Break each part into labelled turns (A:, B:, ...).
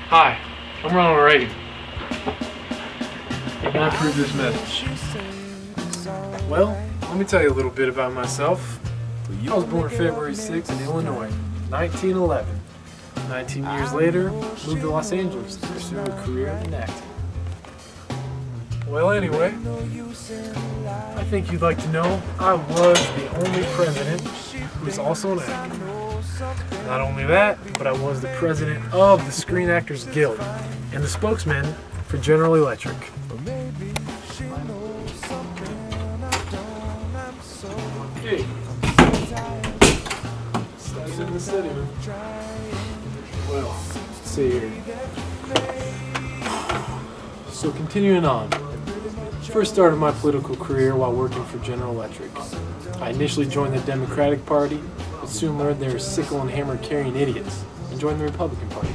A: Hi, I'm Ronald Reagan. Can I approve this message? Well, let me tell you a little bit about myself. I was born February 6th in Illinois, 1911. 19 years later, moved to Los Angeles to pursue a career in acting. Well, anyway, I think you'd like to know I was the only president who was also an actor. Not only that, but I was the president of the Screen Actors Guild and the spokesman for General Electric. Hey, starts in the city. Well, let's see here. So continuing on. First started my political career while working for General Electric. I initially joined the Democratic Party, but soon learned they were sickle and hammer carrying idiots, and joined the Republican Party.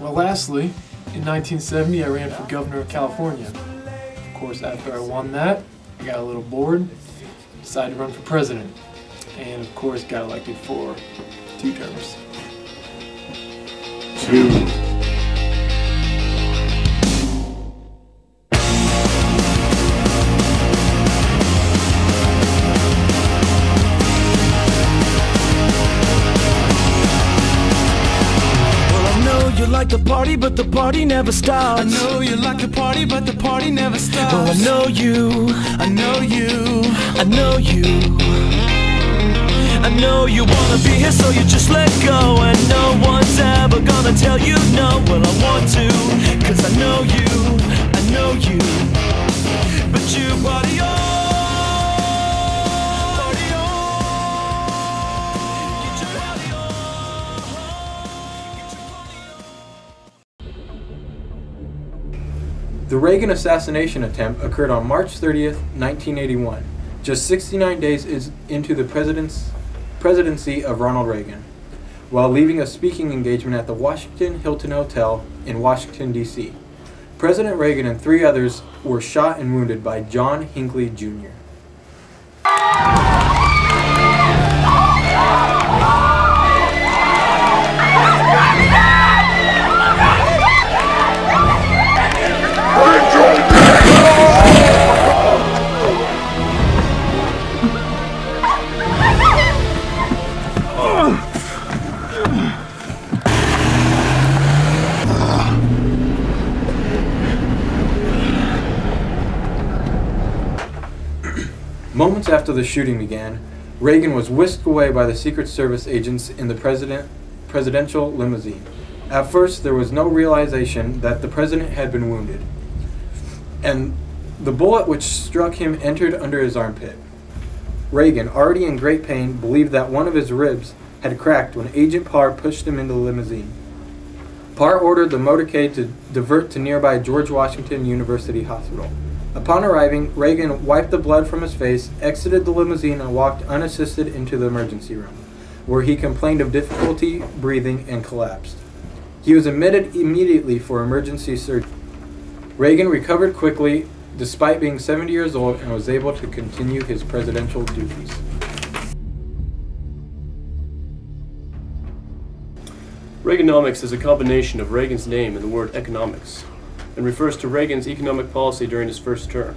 A: Well, lastly, in 1970 I ran for governor of California. Of course, after I won that, I got a little bored, decided to run for president, and of course got elected for 2 terms. 2.
B: Like the party, but the party never stops.
C: I know you like the party, but the party never stops.
B: Well, I know you,
C: I know you,
B: I know you. I know you wanna be here, so you just let go. And no one's ever gonna tell you no. Well, I want to, cause I know you, but you party on.
D: The Reagan assassination attempt occurred on March 30th, 1981, just 69 days into the presidency of Ronald Reagan, while leaving a speaking engagement at the Washington Hilton Hotel in Washington, D.C. President Reagan and 3 others were shot and wounded by John Hinckley, Jr. Moments after the shooting began, Reagan was whisked away by the Secret Service agents in the presidential limousine. At first, there was no realization that the president had been wounded, and the bullet which struck him entered under his armpit. Reagan, already in great pain, believed that one of his ribs had cracked when Agent Parr pushed him into the limousine. Parr ordered the motorcade to divert to nearby George Washington University Hospital. Upon arriving, Reagan wiped the blood from his face, exited the limousine, and walked unassisted into the emergency room, where he complained of difficulty breathing and collapsed. He was admitted immediately for emergency surgery. Reagan recovered quickly, despite being 70 years old, and was able to continue his presidential duties.
E: Reaganomics is a combination of Reagan's name and the word economics, and refers to Reagan's economic policy during his first term.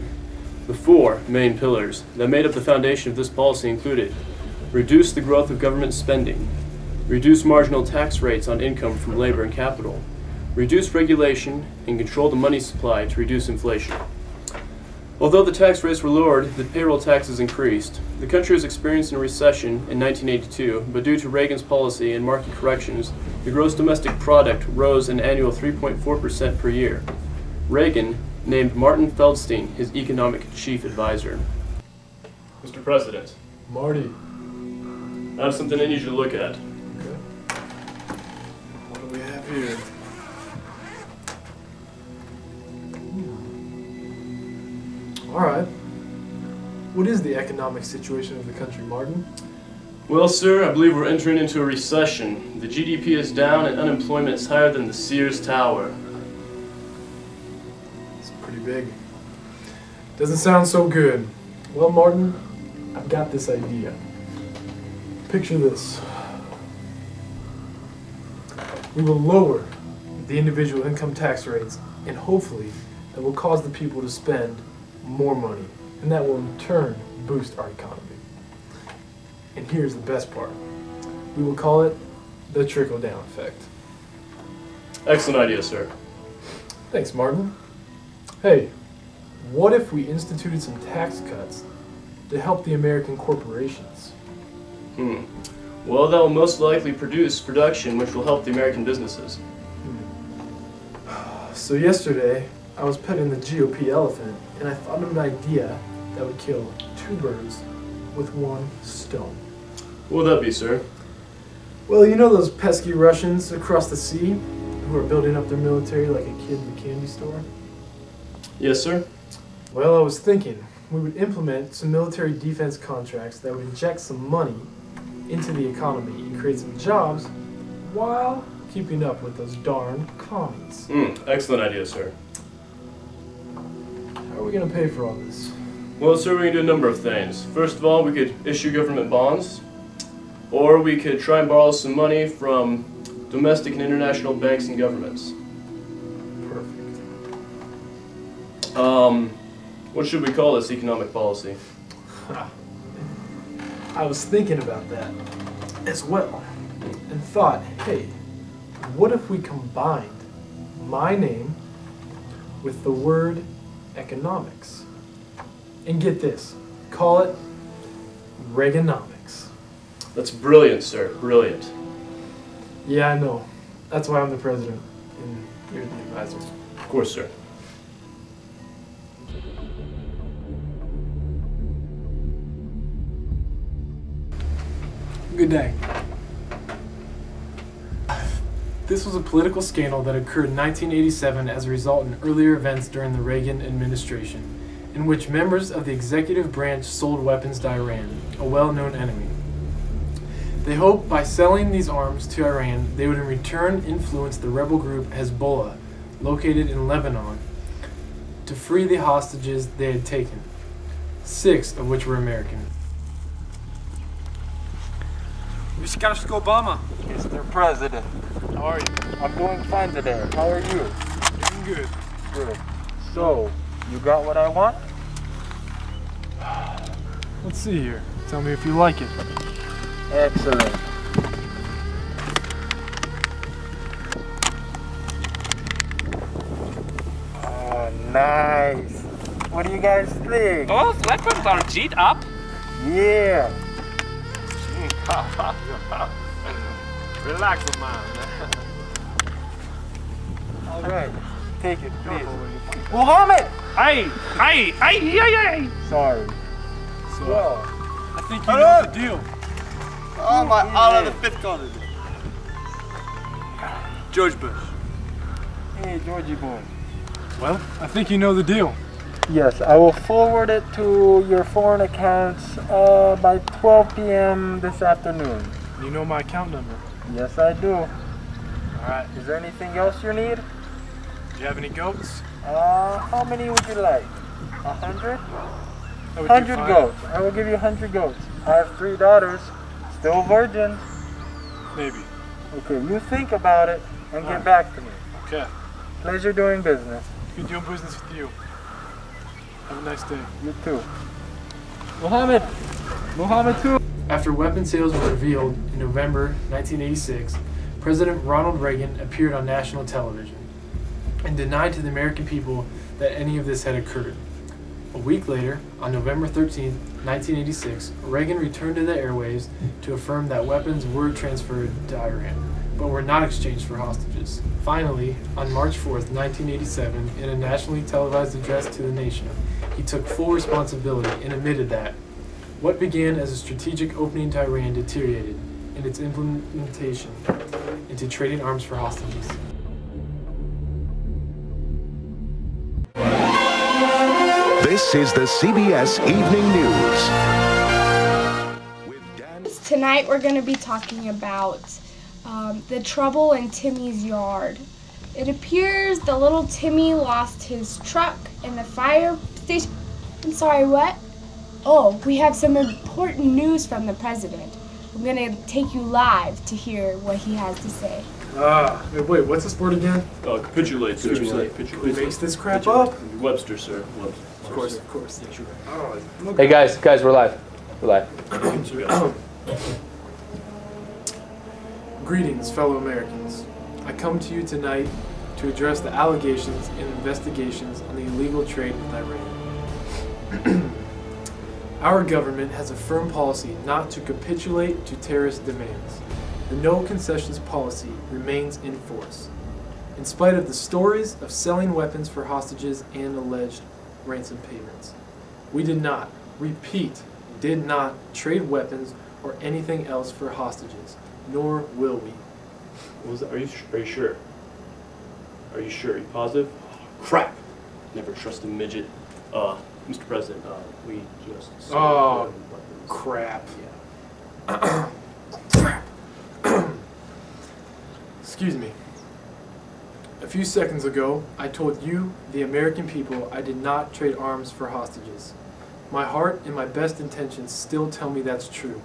E: The 4 main pillars that made up the foundation of this policy included: reduce the growth of government spending, reduce marginal tax rates on income from labor and capital, reduce regulation, and control the money supply to reduce inflation. Although the tax rates were lowered, the payroll taxes increased. The country was experiencing a recession in 1982, but due to Reagan's policy and market corrections, the gross domestic product rose an annual 3.4% per year. Reagan named Martin Feldstein his economic chief advisor. Mr. President.
A: Marty.
E: I have something I need you to look at.
A: Okay. What do we have here? All right. What is the economic situation of the country, Martin?
E: Well, sir, I believe we're entering into a recession. The GDP is down and unemployment is higher than the Sears Tower.
A: It's pretty big. Doesn't sound so good. Well, Martin, I've got this idea. Picture this. We will lower the individual income tax rates, and hopefully that will cause the people to spend more money, and that will in turn boost our economy. And here's the best part. We will call it the trickle-down effect.
E: Excellent idea, sir.
A: Thanks, Martin. Hey, what if we instituted some tax cuts to help the American corporations?
E: Well, that will most likely produce production which will help the American businesses.
A: So yesterday, I was petting the GOP elephant, and I thought of an idea that would kill two birds with one stone.
E: What would that be, sir?
A: Well, you know those pesky Russians across the sea who are building up their military like a kid in a candy store?
E: Yes, sir.
A: Well, I was thinking we would implement some military defense contracts that would inject some money into the economy and create some jobs while keeping up with those darn commies.
E: Excellent idea, sir.
A: How are we going to pay for all this?
E: Well, sir, we can do a number of things. First of all, we could issue government bonds, or we could try and borrow some money from domestic and international banks and governments.
A: Perfect.
E: What should we call this economic policy?
A: I was thinking about that as well and thought, hey, what if we combined my name with the word economics? And get this, call it Reaganomics.
E: That's brilliant, sir. Brilliant.
A: Yeah, I know. That's why I'm the president and you're the advisor.
E: Of course, sir.
A: Good day. This was a political scandal that occurred in 1987 as a result in earlier events during the Reagan administration, in which members of the executive branch sold weapons to Iran, a well-known enemy. They hoped by selling these arms to Iran, they would in return influence the rebel group Hezbollah, located in Lebanon, to free the hostages they had taken, 6 of which were American.
F: Mr. Obama.
D: Mr. President,
A: How are you?
D: I'm doing fine today. How are you?
A: Doing good.
D: Good. So, you got what I want?
A: Let's see here. Tell me if you like it.
D: Excellent. Oh, nice. What do you guys think?
F: Those weapons are G'd up.
D: Yeah.
F: Relax, man.
D: All right. Take it, please. Muhammad!
F: Hey!
D: Sorry.
A: Well, I think you know the deal.
G: Oh my, out of the fifth column. George Bush.
D: Hey, Georgie boy.
A: Well, I think you know the deal.
D: Yes, I will forward it to your foreign accounts by 12 p.m. this afternoon.
A: You know my account number.
D: Yes, I do.
A: All right.
D: Is there anything else you need?
A: Do you have any goats?
D: How many would you like? 100?
A: That would do
D: 100
A: fine.
D: goats. I will give you 100 goats. I have 3 daughters, still virgins.
A: Maybe.
D: Okay, you think about it and get back to me.
A: Okay.
D: Pleasure doing business.
A: Good doing business with you. Have a nice day.
D: You too. Muhammad too.
A: After weapon sales were revealed in November 1986, President Ronald Reagan appeared on national television and denied to the American people that any of this had occurred. A week later, on November 13, 1986, Reagan returned to the airwaves to affirm that weapons were transferred to Iran, but were not exchanged for hostages. Finally, on March 4, 1987, in a nationally televised address to the nation, he took full responsibility and admitted that what began as a strategic opening to Iran deteriorated in its implementation into trading arms for hostages.
H: This is the CBS Evening News.
I: Tonight we're going to be talking about the trouble in Timmy's yard. It appears the little Timmy lost his truck in the fire station. I'm sorry, what? Oh, we have some important news from the president. I'm going to take you live to hear what he has to say.
A: Wait, what's this word again?
E: Capitulate, sir.
A: Who makes this crap up?
E: Webster, sir. Webster.
A: Of course. Yeah, sure. Oh,
J: Hey guys, we're live.
A: Greetings, fellow Americans. I come to you tonight to address the allegations and investigations on the illegal trade with Iran. Our government has a firm policy not to capitulate to terrorist demands. The no concessions policy remains in force, in spite of the stories of selling weapons for hostages and alleged ransom payments. We did not, repeat, did not trade weapons or anything else for hostages, nor will we.
E: Are you sure? Are you sure? Are you positive? Crap! Never trust a midget. Mr. President, we just sold weapons.
A: Crap.
E: Yeah.
A: Crap. Excuse me. A few seconds ago, I told you, the American people, I did not trade arms for hostages. My heart and my best intentions still tell me that's true,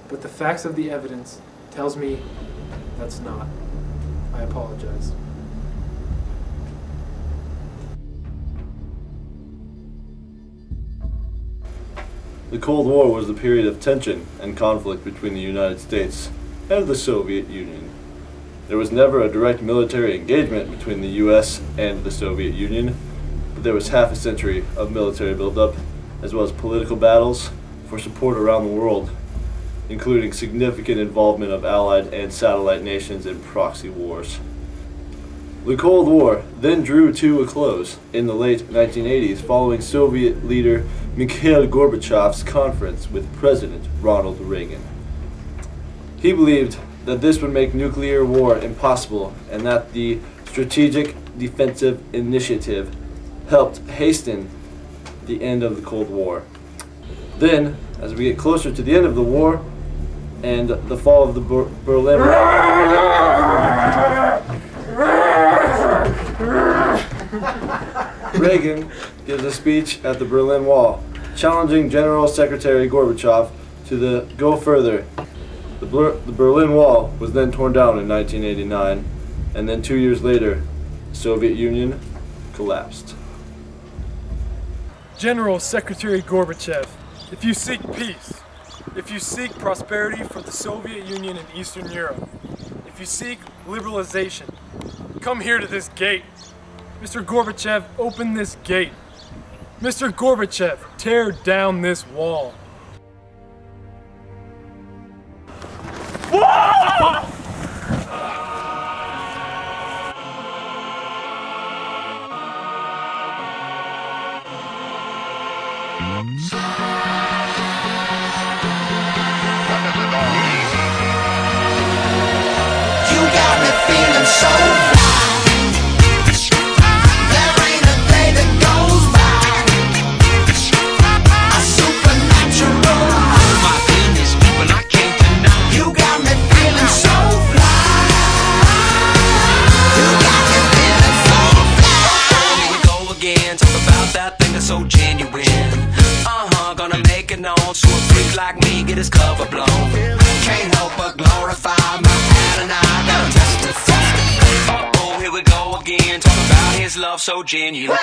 A: but the facts of the evidence tells me that's not. I apologize.
K: The Cold War was a period of tension and conflict between the United States and the Soviet Union. There was never a direct military engagement between the U.S. and the Soviet Union, but there was half a century of military buildup, as well as political battles for support around the world, including significant involvement of allied and satellite nations in proxy wars. The Cold War then drew to a close in the late 1980s following Soviet leader Mikhail Gorbachev's conference with President Ronald Reagan. He believed that this would make nuclear war impossible and that the Strategic Defensive Initiative helped hasten the end of the Cold War. Then, as we get closer to the end of the war and the fall of the Berlin Reagan gives a speech at the Berlin Wall, challenging General Secretary Gorbachev to go further. The Berlin Wall was then torn down in 1989, and then 2 years later, the Soviet Union collapsed.
A: General Secretary Gorbachev, if you seek peace, if you seek prosperity for the Soviet Union and Eastern Europe, if you seek liberalization, come here to this gate. Mr. Gorbachev, open this gate. Mr. Gorbachev, tear down this wall.
B: You got me feeling so fly. There ain't a day that goes by. A supernatural. Oh my goodness, people, I can't deny. You got me feeling so fly. You got me feeling so fly. Here we go again, talk about that thing that's so genuine. Gonna make it known so a freak like me get his cover blown. Can't help but glorify my Adonai. Now testify. Oh, here we go again, talk about his love so genuine.